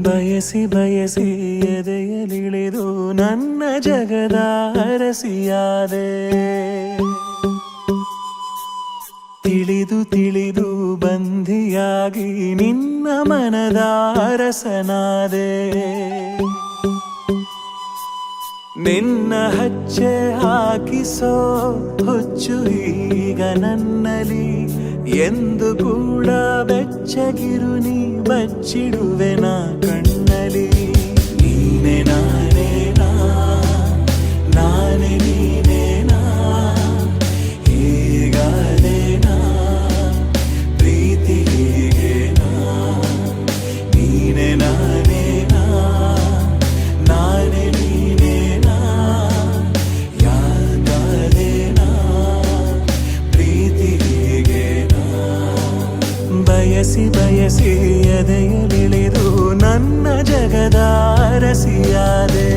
ಬಯಸಿ ಬಯಸಿ ಎದೆಯಲಿಳಿದು ನನ್ನ ಜಗದ ಅರಸಿಯಾದೆ. ತಿಳಿದು ತಿಳಿದು ಬಂಧಿಯಾಗಿ ನಿನ್ನ ಮನದ ಅರಸನಾದೆ. ನಿನ್ನ ಹಚ್ಚೆ ಹಾಕಿಸೋ ಹುಚ್ಚು ಈಗ ನನ್ನಲ್ಲಿ ಎಂದು ಕೂಡ ಬೆಚ್ಚಗಿರು ನೀ ಬಚ್ಚಿಡುವೆನ ಕಣ್ಣಲಿ. ನೀನೆ ನಾನೇನಾ ನಾನೇ ನೀನೇನಾ ಹೀಗಾದೇನಾ ಪ್ರೀತಿ ಹೀಗೇನಾ. ನೀನೆ ನಾನೇನಾ ನಾನೇ ನೀನೇನಾ ಯಾಕಾದೇನಾ ಪ್ರೀತಿ ಹೀಗೇನಾ. ಬಯಸಿ ಬಯಸಿ ಎದೆಯಲಿಳಿದು ನನ್ನ ಜಗದ ಅರಸಿಯಾದೆ.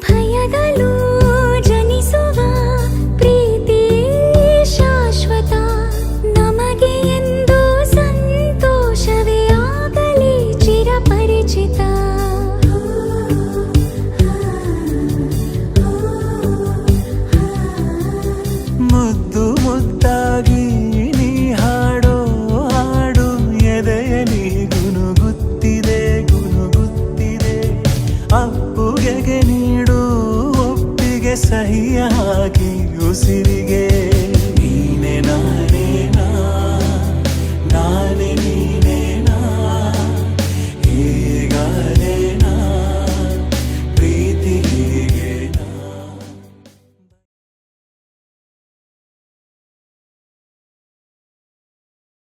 ಭಯಗಳು ಜನಿಸುವ ಪ್ರೀತಿ ಶಾಶ್ವತ. ನಮಗೆ ಎಂದು ಸಂತೋಷವೇ ಆಗಲಿ ಚಿರಪರಿಚಿತ. ಮುದ್ದು ಮುದ್ದಾಗಿ ನೀ ಹಾಡೋ ಹಾಡು ಎದೆಯಲಿ ಗುನುಗುತ್ತಿದೆ ಗುನುಗುತ್ತಿದೆ. ಅಪ್ಪುಗೆಗೆ ನೀಡು ಒಪ್ಪಿಗೆ ಸಹಿಯಾಗಿ ಉಸಿರಿಗೆ.